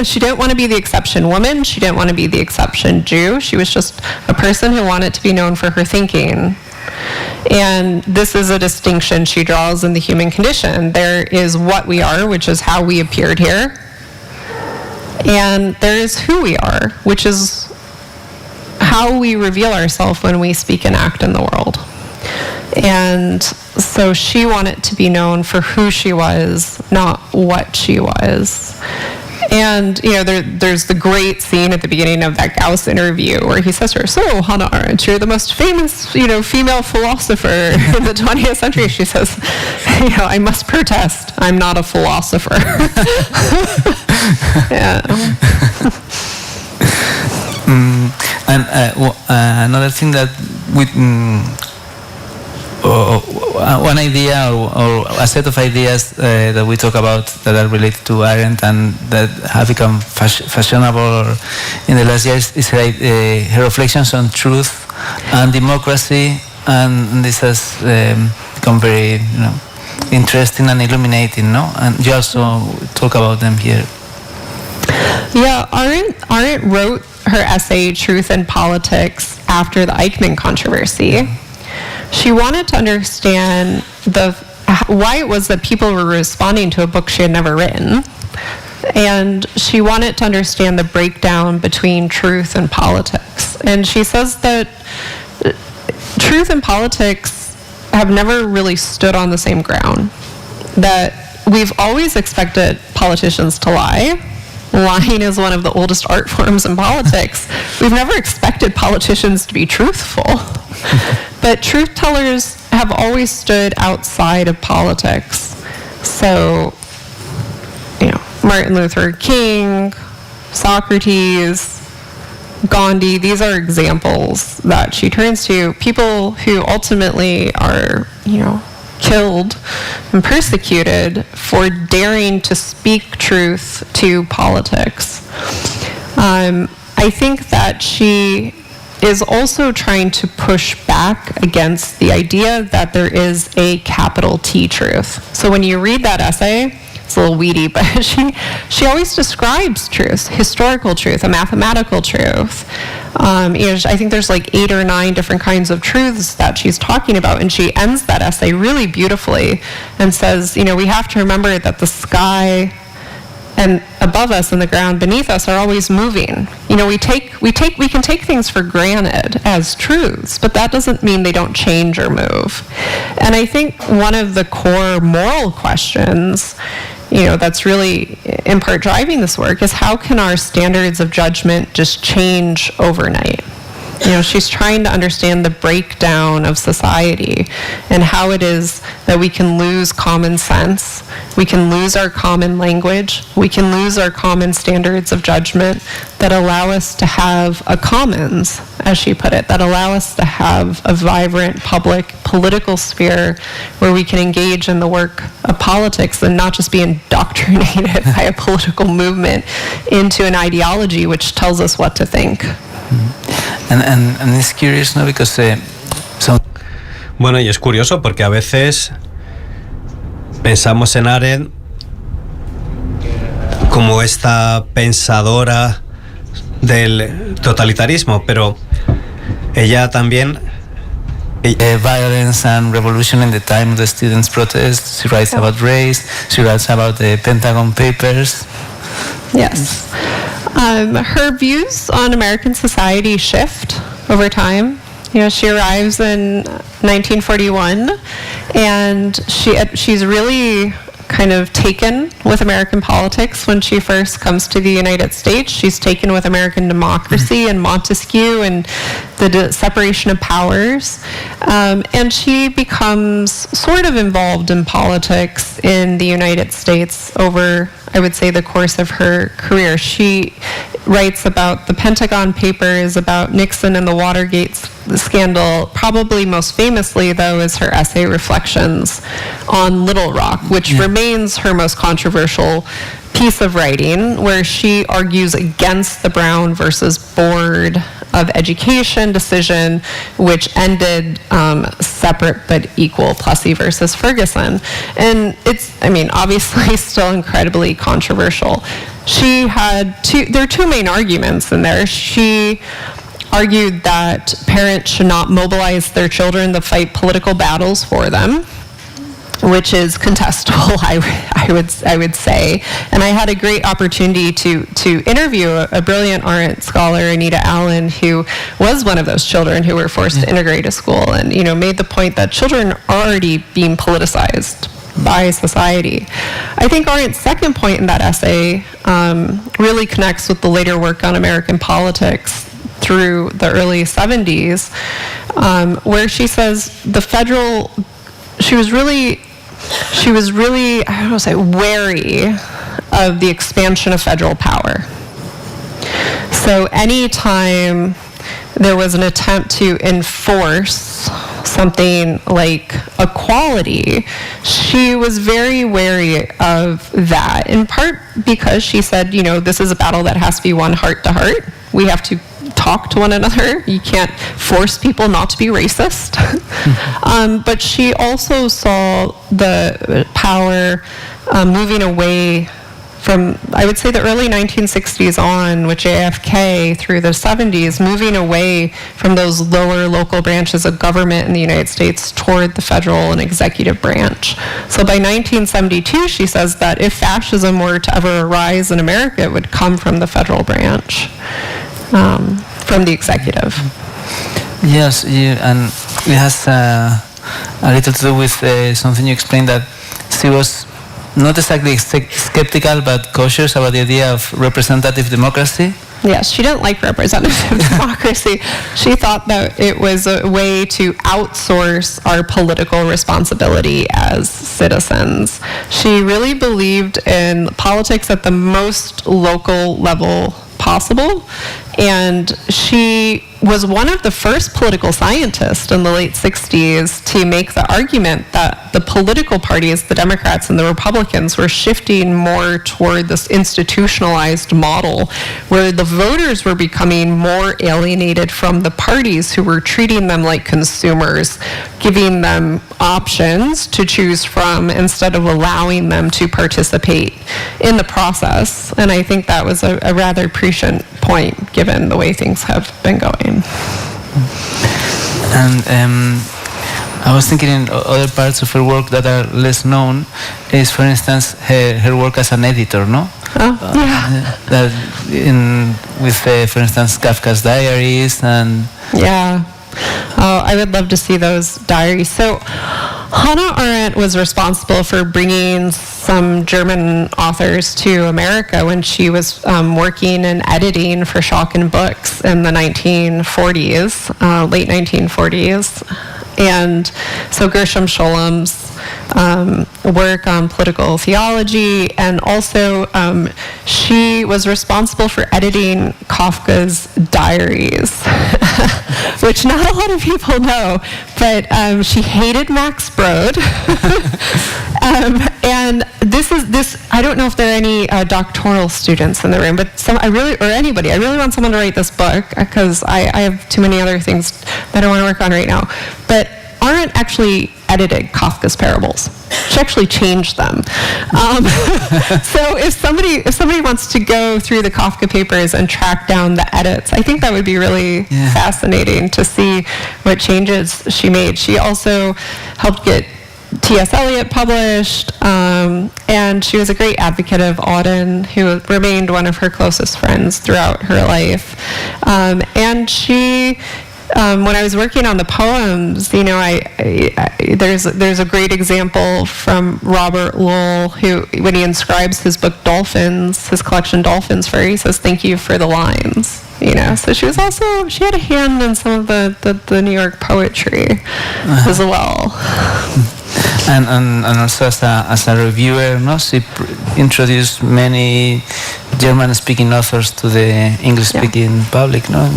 She didn't want to be the exception woman. She didn't want to be the exception Jew. She was just a person who wanted to be known for her thinking. And this is a distinction she draws in the human condition. There is what we are, which is how we appeared here. And there is who we are, which is how we reveal ourselves when we speak and act in the world. And so she wanted to be known for who she was, not what she was. And, there's the great scene at the beginning of that Gauss interview where he says to her, so, Hannah Arendt, you're the most famous, female philosopher in the 20th century. She says, I must protest. I'm not a philosopher. Yeah. And another thing that one idea or a set of ideas that we talk about that are related to Arendt and that have become fashionable in the last years is her reflections on truth and democracy, and this has become very interesting and illuminating, no? And you also talk about them here. Yeah, Arendt wrote her essay Truth and Politics after the Eichmann controversy. She wanted to understand why it was that people were responding to a book she had never written. And she wanted to understand the breakdown between truth and politics. And she says that truth and politics have never really stood on the same ground. That we've always expected politicians to lie. Lying is one of the oldest art forms in politics. We've never expected politicians to be truthful. But truth tellers have always stood outside of politics. So, Martin Luther King, Socrates, Gandhi, these are examples that she turns to. People who ultimately are, killed and persecuted for daring to speak truth to politics. I think that she is also trying to push back against the idea that there is a capital T truth. So when you read that essay, it's a little weedy, but she always describes truth, historical truth, a mathematical truth. I think there's like 8 or 9 different kinds of truths that she's talking about, and she ends that essay really beautifully and says, we have to remember that the sky and above us and the ground beneath us are always moving. We can take things for granted as truths, but that doesn't mean they don't change or move. And I think one of the core moral questions, that's really in part driving this work is how can our standards of judgment just change overnight? She's trying to understand the breakdown of society and how it is that we can lose common sense, we can lose our common language, we can lose our common standards of judgment that allow us to have a commons, as she put it, that allow us to have a vibrant public political sphere where we can engage in the work of politics and not just be indoctrinated by a political movement into an ideology which tells us what to think. And it's curious, no, because Bueno, y es curioso porque a veces pensamos en Arendt como esta pensadora del totalitarismo, pero ella también violence and revolution in the time of the students' protests. She writes about race. She writes about the Pentagon Papers. Yes. Her views on American society shift over time. She arrives in 1941, and she's really kind of taken with American politics when she first comes to the United States. She's taken with American democracy and Montesquieu and the separation of powers. And she becomes sort of involved in politics in the United States over, I would say, the course of her career. She writes about the Pentagon Papers, about Nixon and the Watergate scandal. Probably most famously, though, is her essay Reflections on Little Rock, which remains her most controversial piece of writing where she argues against the Brown versus Board of Education decision, which ended separate but equal Plessy versus Ferguson. And it's, obviously still incredibly controversial. There are two main arguments in there. She argued that parents should not mobilize their children to fight political battles for them, which is contestable, I would say. And I had a great opportunity to interview a brilliant Arendt scholar, Anita Allen, who was one of those children who were forced to integrate a school, and made the point that children are already being politicized by society. I think Arendt's second point in that essay really connects with the later work on American politics through the early 70s, where she says she was really, wary of the expansion of federal power. So anytime there was an attempt to enforce something like equality, she was very wary of that, in part because she said, this is a battle that has to be won heart to heart. We have to talk to one another. You can't force people not to be racist. But she also saw the power moving away from, I would say, the early 1960s on, with JFK through the 70s, moving away from those lower local branches of government in the United States toward the federal and executive branch. So by 1972, she says that if fascism were to ever arise in America, it would come from the federal branch, from the executive. Yes, and it has a little to do with something you explained, that she was not exactly skeptical but cautious about the idea of representative democracy. Yes, she didn't like representative democracy. She thought that it was a way to outsource our political responsibility as citizens. She really believed in politics at the most local level possible, and she was one of the first political scientists in the late 60s to make the argument that the political parties, the Democrats and the Republicans, were shifting more toward this institutionalized model where the voters were becoming more alienated from the parties who were treating them like consumers, giving them options to choose from instead of allowing them to participate in the process. And I think that was a rather prescient point given the way things have been going. And I was thinking in other parts of her work that are less known is, for instance, her work as an editor, no? Oh, yeah. For instance, Kafka's diaries and... Yeah. Oh, I would love to see those diaries. So Hannah Arendt was responsible for bringing some German authors to America when she was working and editing for Schocken Books in the 1940s, late 1940s. And so Gershom Schollem's work on political theology, and also she was responsible for editing Kafka's diaries, which not a lot of people know, but she hated Max Brod. And this, I don't know if there are any doctoral students in the room, but anybody, I really want someone to write this book because I have too many other things that I want to work on right now. But Arendt actually edited Kafka's parables. She actually changed them. So if somebody wants to go through the Kafka papers and track down the edits, I think that would be really fascinating to see what changes she made. She also helped get T.S. Eliot published, and she was a great advocate of Auden, who remained one of her closest friends throughout her life. And she... when I was working on the poems, there's a great example from Robert Lowell, who, when he inscribes his book Dolphins, his collection Dolphins, for her, he says, "Thank you for the lines." So she had a hand in some of the New York poetry as well. And also as a reviewer, no, she introduced many German-speaking authors to the English-speaking public, no.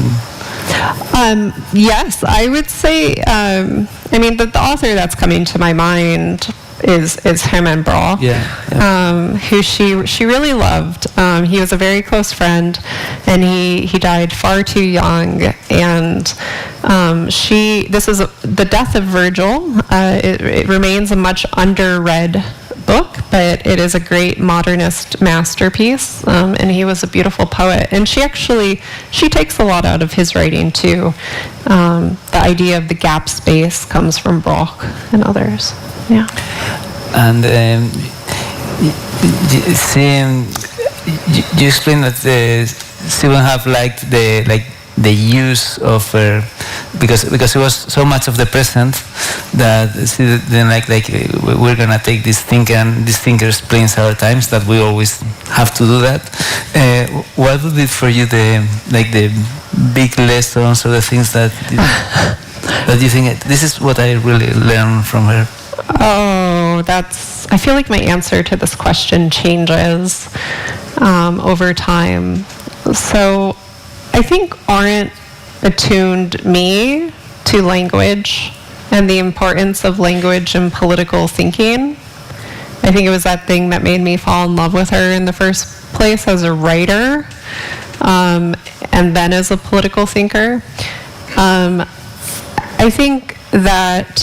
Yes, I would say, the author that's coming to my mind is Herman Brock, who she really loved. He was a very close friend, and he died far too young. And the death of Virgil. It remains a much underread book, but it is a great modernist masterpiece, and he was a beautiful poet. And she takes a lot out of his writing too. The idea of the gap space comes from Brock and others. Yeah. And you explained that she would have liked the use of because it was so much of the present that she didn't like we're gonna take this thinker, and this thinker explains our times, that we always have to do that. What would be for you the big lessons or the things that you think this is what I really learned from her? Oh, I feel like my answer to this question changes over time. So I think Arendt attuned me to language and the importance of language in political thinking. I think it was that thing that made me fall in love with her in the first place as a writer, and then as a political thinker. I think that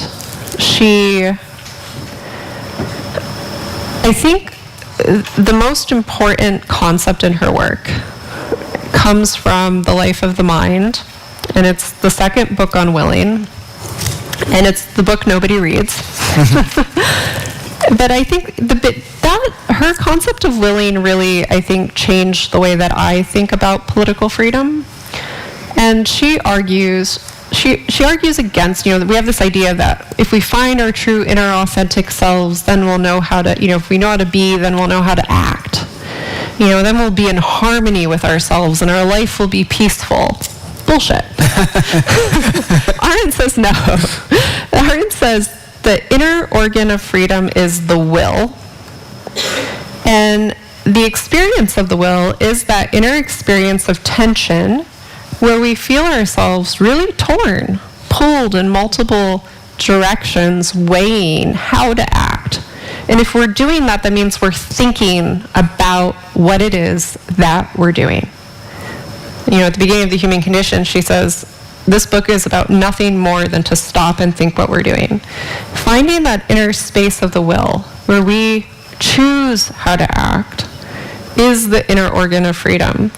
the most important concept in her work comes from The Life of the Mind, and it's the second book on willing, and it's the book nobody reads. But I think her concept of willing really, I think, changed the way that I think about political freedom. And she argues against, we have this idea that if we find our true inner authentic selves, then we'll know how to, if we know how to be, then we'll know how to act. Then we'll be in harmony with ourselves and our life will be peaceful. Bullshit. Arendt says no. Arendt says the inner organ of freedom is the will. And the experience of the will is that inner experience of tension where we feel ourselves really torn, pulled in multiple directions, weighing how to act. And if we're doing that, that means we're thinking about what it is that we're doing. At the beginning of The Human Condition, she says, this book is about nothing more than to stop and think what we're doing. Finding that inner space of the will, where we choose how to act, is the inner organ of freedom.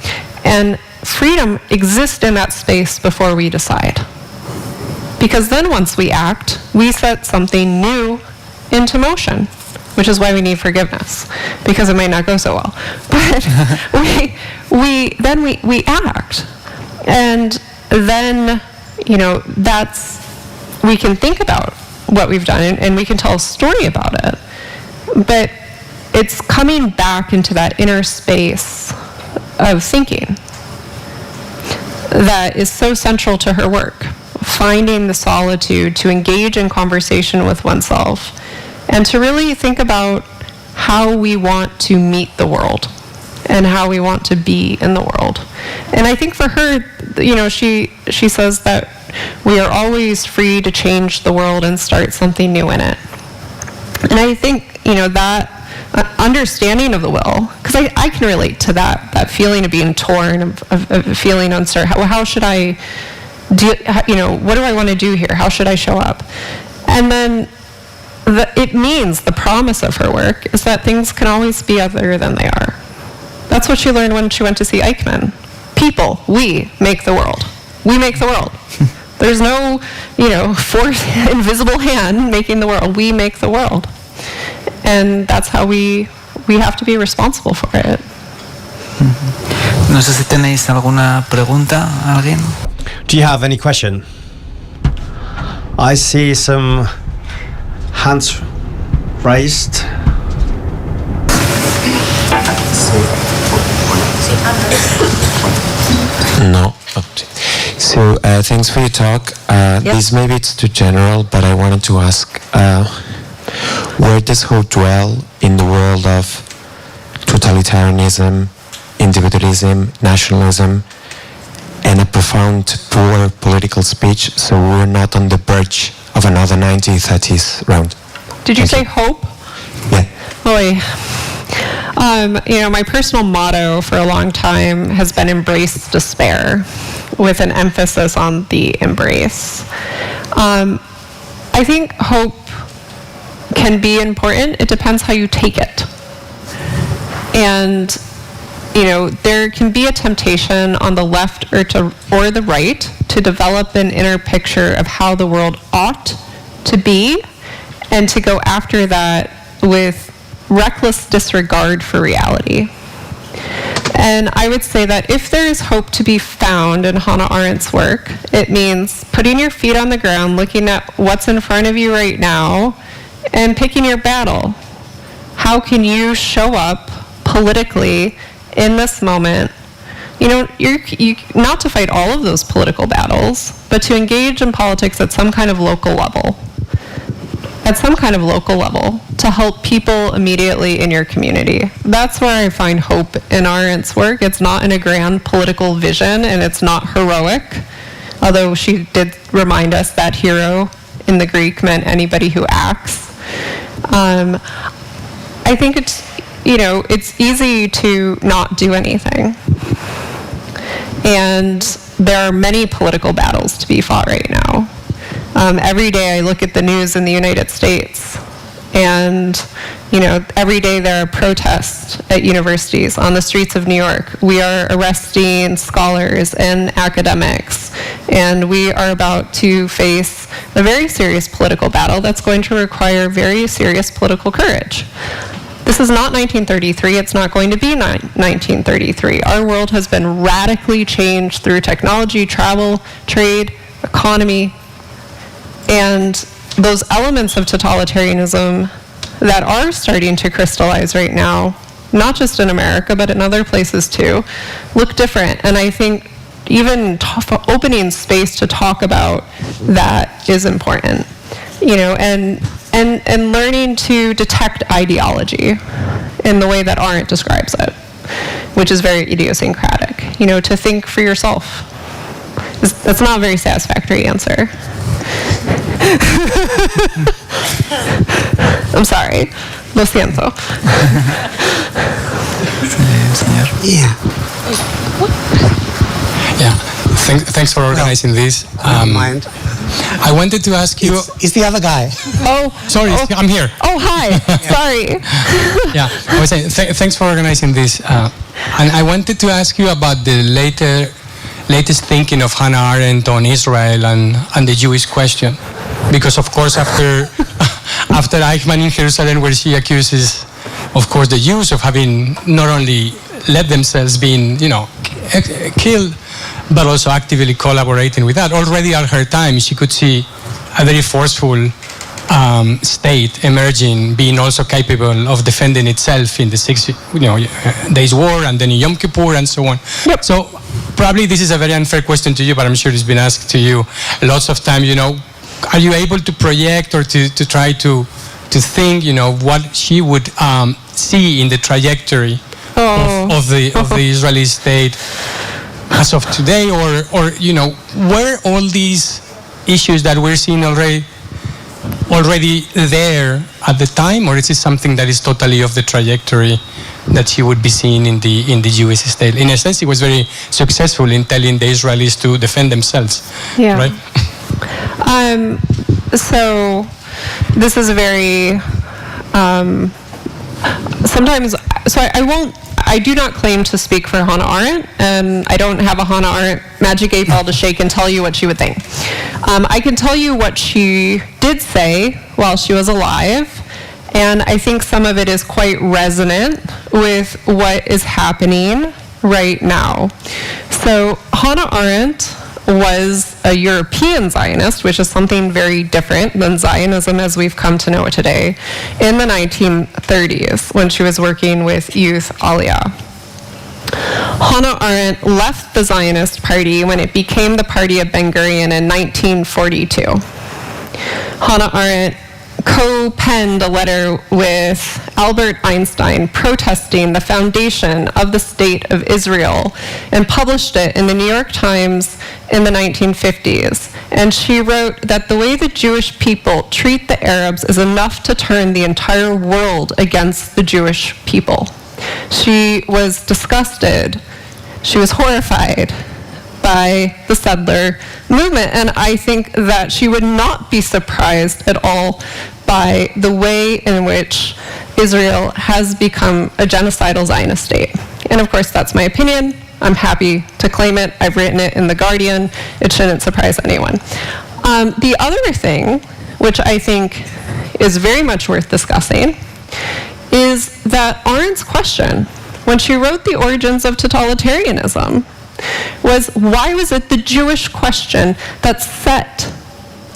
And freedom exists in that space before we decide. Because then once we act, we set something new into motion, which is why we need forgiveness, because it might not go so well. But we act. And then, we can think about what we've done and we can tell a story about it. But it's coming back into that inner space of thinking that is so central to her work. Finding the solitude to engage in conversation with oneself and to really think about how we want to meet the world and how we want to be in the world. And I think for her, she says that we are always free to change the world and start something new in it. And I think, that understanding of the will, because I can relate to that feeling of being torn, of feeling uncertain. How should I do, what do I want to do here? How should I show up? And then it means the promise of her work is that things can always be other than they are. That's what she learned when she went to see Eichmann. People, we make the world. We make the world. There's no, fourth invisible hand making the world. We make the world. And that's how we have to be responsible for it. No sé si tenéis alguna pregunta, alguien. Do you have any question? I see some hands raised. No. So thanks for your talk. This maybe it's too general, but I wanted to ask, where does hope dwell in the world of totalitarianism, individualism, nationalism, and a profound poor political speech, so we're not on the verge of another 1930s round? Did you say hope? Yeah. Boy. My personal motto for a long time has been embrace despair, with an emphasis on the embrace. I think hope can be important. It depends how you take it. And, there can be a temptation on the left or the right to develop an inner picture of how the world ought to be, and to go after that with reckless disregard for reality. And I would say that if there is hope to be found in Hannah Arendt's work, it means putting your feet on the ground, looking at what's in front of you right now, and picking your battle. How can you show up politically in this moment? You're not to fight all of those political battles, but to engage in politics at some kind of local level. To help people immediately in your community. That's where I find hope in Arendt's work. It's not in a grand political vision, and it's not heroic, although she did remind us that hero in the Greek meant anybody who acts. I think it's easy to not do anything. And there are many political battles to be fought right now. Every day I look at the news in the United States, and every day there are protests at universities on the streets of New York. We are arresting scholars and academics, and we are about to face a very serious political battle that's going to require very serious political courage. This is not 1933. It's not going to be 1933. Our world has been radically changed through technology, travel, trade, economy, and those elements of totalitarianism that are starting to crystallize right now, not just in America, but in other places too, look different. And I think even opening space to talk about that is important, and learning to detect ideology in the way that Arendt describes it, which is very idiosyncratic, to think for yourself. That's not a very satisfactory answer. I'm sorry. Lo siento. Yeah. Thanks for organizing this. Mind. I wanted to ask you. It's the other guy. Oh, sorry. I'm here. Oh, hi. Sorry. Yeah. I was saying thanks for organizing this, and I wanted to ask you about the latest thinking of Hannah Arendt on Israel and the Jewish question, because of course after Eichmann in Jerusalem, where she accuses, of course, the Jews of having not only let themselves being killed, but also actively collaborating with that. Already at her time, she could see a very forceful state emerging, being also capable of defending itself in the 6 days war, and then in Yom Kippur and so on. Yep. So probably this is a very unfair question to you, but I'm sure it's been asked to you lots of time. Are you able to project or to try to think, what she would see in the trajectory of the Israeli state as of today, or were all these issues that we're seeing already there at the time, or is it something that is totally off the trajectory that she would be seeing in the Jewish state? In a sense, it was very successful in telling the Israelis to defend themselves. Yeah. Right? So this is a very sometimes. So I do not claim to speak for Hannah Arendt, and I don't have a Hannah Arendt magic 8 ball to shake and tell you what she would think. I can tell you what she did say while she was alive, and I think some of it is quite resonant with what is happening right now. So Hannah Arendt was a European Zionist, which is something very different than Zionism as we've come to know it today, in the 1930s when she was working with Youth Aliyah. Hannah Arendt left the Zionist Party when it became the party of Ben-Gurion in 1942. Hannah Arendt co-penned a letter with Albert Einstein protesting the foundation of the State of Israel and published it in the New York Times in the 1950s. And she wrote that the way the Jewish people treat the Arabs is enough to turn the entire world against the Jewish people. She was disgusted. She was horrified by the settler movement. And I think that she would not be surprised at all by the way in which Israel has become a genocidal Zionist state. And of course, that's my opinion. I'm happy to claim it. I've written it in The Guardian. It shouldn't surprise anyone. The other thing, which I think is very much worth discussing, is that Arendt's question, when she wrote The Origins of Totalitarianism, was why was it the Jewish question that set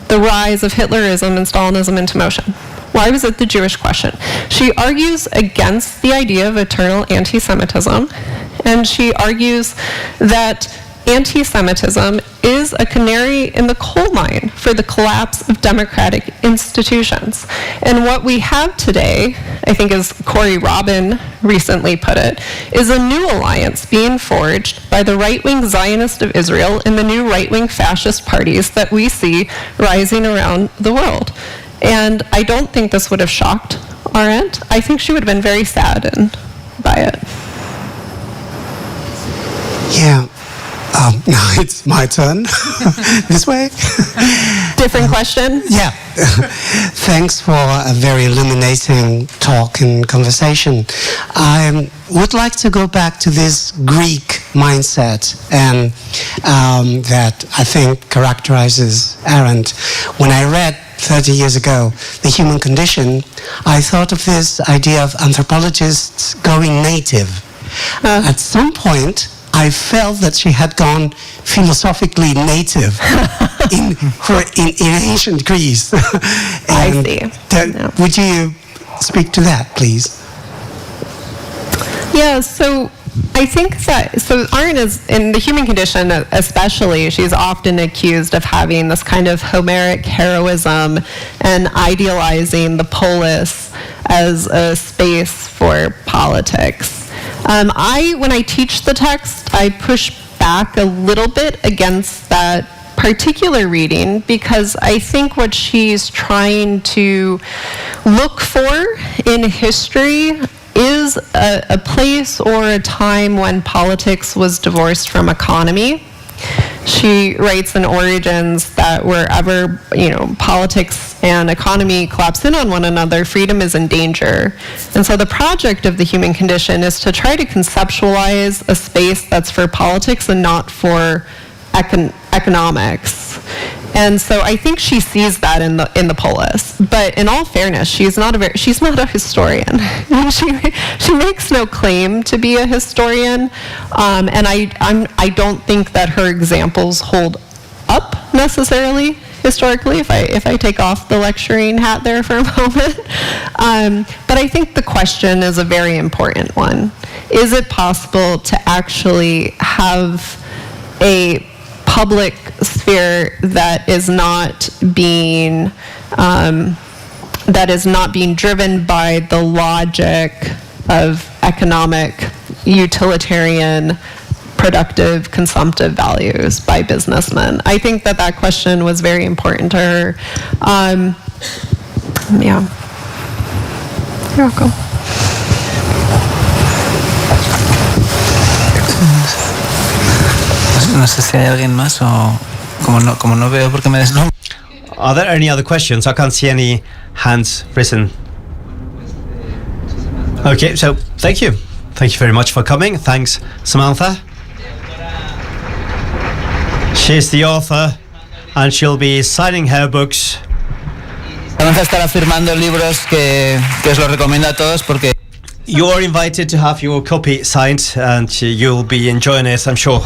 the rise of Hitlerism and Stalinism into motion? Why was it the Jewish question? She argues against the idea of eternal anti-Semitism, and she argues that anti-Semitism is a canary in the coal mine for the collapse of democratic institutions. And what we have today, I think as Corey Robin recently put it, is a new alliance being forged by the right-wing Zionist of Israel and the new right-wing fascist parties that we see rising around the world. And I don't think this would have shocked Arendt. I think she would have been very saddened by it. Yeah. Now it's my turn. This way. Different question? Yeah. Thanks for a very illuminating talk and conversation. I would like to go back to this Greek mindset and that I think characterizes Arendt. When I read 30 years ago, The Human Condition, I thought of this idea of anthropologists going native. At some point, I felt that she had gone philosophically native in ancient Greece. I see. Would you speak to that, please? Yeah, so I think that, so Arendt is, in The Human Condition especially, she's often accused of having this kind of Homeric heroism and idealizing the polis as a space for politics. When I teach the text, I push back a little bit against that particular reading because I think what she's trying to look for in history is a place or a time when politics was divorced from economy. She writes in Origins that wherever, politics and economy collapse in on one another, freedom is in danger. And so the project of The Human Condition is to try to conceptualize a space that's for politics and not for economics. And so I think she sees that in the polis. But in all fairness, she's not a historian. She makes no claim to be a historian, and I don't think that her examples hold up necessarily historically. If I take off the lecturing hat there for a moment, but I think the question is a very important one. Is it possible to actually have a public sphere that is not being driven by the logic of economic, utilitarian, productive, consumptive values by businessmen? I think that question was very important to her. Yeah. You're welcome. No sé si hay alguien más o como no veo porque me desnudo. Are there any other questions? I can't see any hands risen. Okay, so thank you. Thank you very much for coming. Thanks, Samantha. She's the author and she'll be signing her books. Samantha estará firmando libros que os lo recomiendo a todos porque You're invited to have your copy signed and you'll be enjoying it, I'm sure.